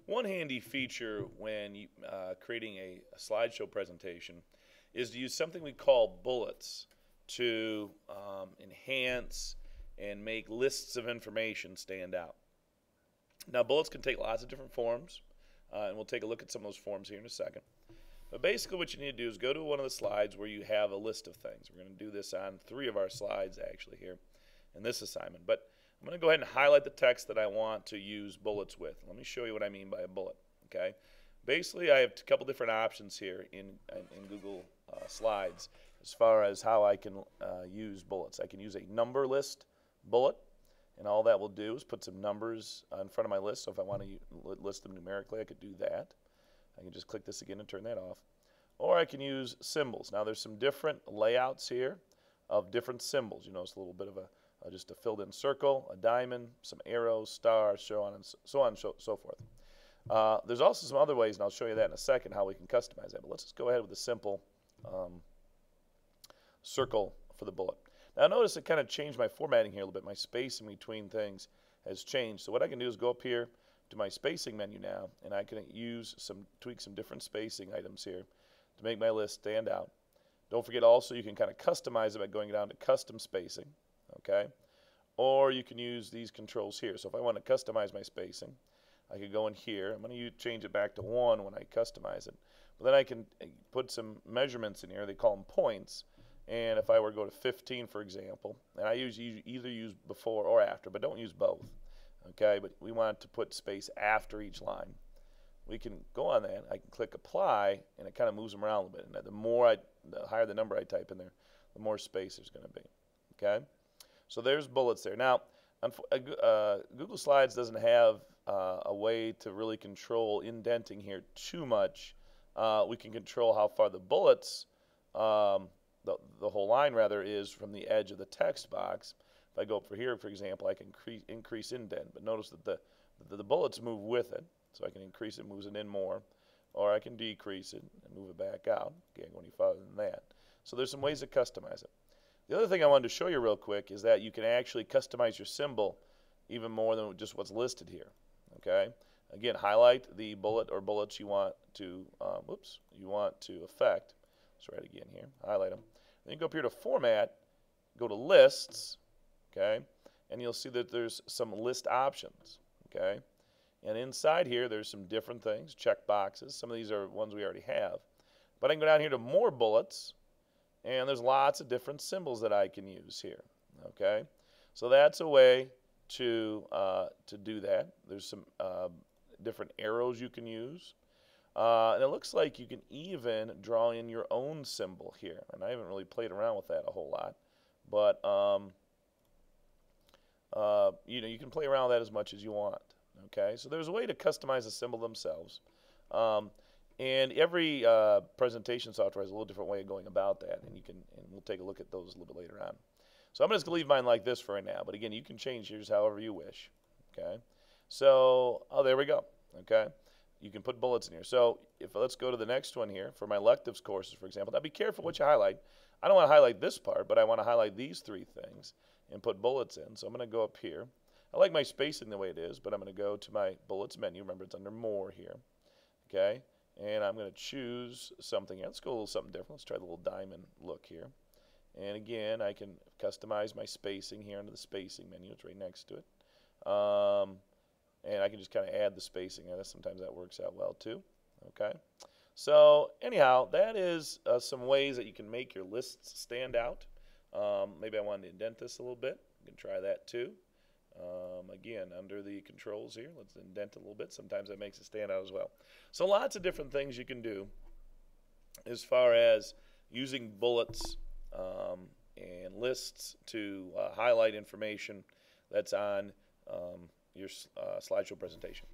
One handy feature when creating a slideshow presentation is to use something we call bullets to enhance and make lists of information stand out. Now, bullets can take lots of different forms, and we'll take a look at some of those forms here in a second. But basically what you need to do is go to one of the slides where you have a list of things. We're going to do this on 3 of our slides actually here in this assignment. But I'm going to go ahead and highlight the text that I want to use bullets with. Let me show you what I mean by a bullet. Okay. Basically, I have a couple different options here in Google Slides as far as how I can use bullets. I can use a number list bullet, and all that will do is put some numbers in front of my list. So if I want to list them numerically, I could do that. I can just click this again and turn that off. Or I can use symbols. Now there's some different layouts here of different symbols. You notice a little bit of just a filled in circle, a diamond, some arrows, stars, so on and so forth. There's also some other ways, and I'll show you that in a second, how we can customize that. But let's just go ahead with a simple circle for the bullet. Now notice it kind of changed my formatting here a little bit. My spacing between things has changed. So what I can do is go up here to my spacing menu now, and I can tweak some different spacing items here to make my list stand out. Don't forget also you can kind of customize it by going down to custom spacing, okay? Or you can use these controls here. So if I want to customize my spacing, I could go in here. I'm going to change it back to 1 when I customize it. But then I can put some measurements in here. They call them points. And if I were to go to 15, for example, and I either use before or after, but don't use both. Okay, but we want to put space after each line. We can go on that. I can click apply, and it kind of moves them around a little bit. And the higher the number I type in there, the more space there's going to be. Okay, so there's bullets there. Now, Google Slides doesn't have a way to really control indenting here too much. We can control how far the bullets, the whole line rather, is from the edge of the text box. If I go up for here, for example, I can increase indent, but notice that the bullets move with it, so I can increase it, moves it in more, or I can decrease it and move it back out. Can't go any farther than that. So there's some ways to customize it. The other thing I wanted to show you real quick is that you can actually customize your symbol even more than just what's listed here. Okay. Again, highlight the bullet or bullets you want to affect. Let's try it again here. Highlight them. Then you go up here to Format, go to Lists. Okay, and you'll see that there's some list options. Okay, and inside here there's some different things, check boxes. Some of these are ones we already have, but I can go down here to more bullets, and there's lots of different symbols that I can use here. Okay, so that's a way to do that. There's some different arrows you can use, and it looks like you can even draw in your own symbol here. And I haven't really played around with that a whole lot, but you can play around with that as much as you want. Okay, so there's a way to customize the symbol themselves, and every presentation software has a little different way of going about that, and we'll take a look at those a little bit later on. So I'm just going to leave mine like this for right now, but again, you can change yours however you wish. Okay, so there we go. Okay, you can put bullets in here. So let's go to the next one here for my electives courses, for example. Now be careful what you highlight. I don't want to highlight this part, but I want to highlight these 3 things and put bullets in. So I'm going to go up here. I like my spacing the way it is, but I'm going to go to my bullets menu. Remember, it's under more here. Okay, and I'm going to choose something. Let's go a little something different. Let's try the little diamond look here. And again, I can customize my spacing here under the spacing menu. It's right next to it. And I can just kind of add the spacing. Sometimes that works out well too. Okay. So anyhow, that is some ways that you can make your lists stand out. Maybe I wanted to indent this a little bit. You can try that too. Again, under the controls here, let's indent a little bit. Sometimes that makes it stand out as well. So lots of different things you can do as far as using bullets and lists to highlight information that's on your slideshow presentation.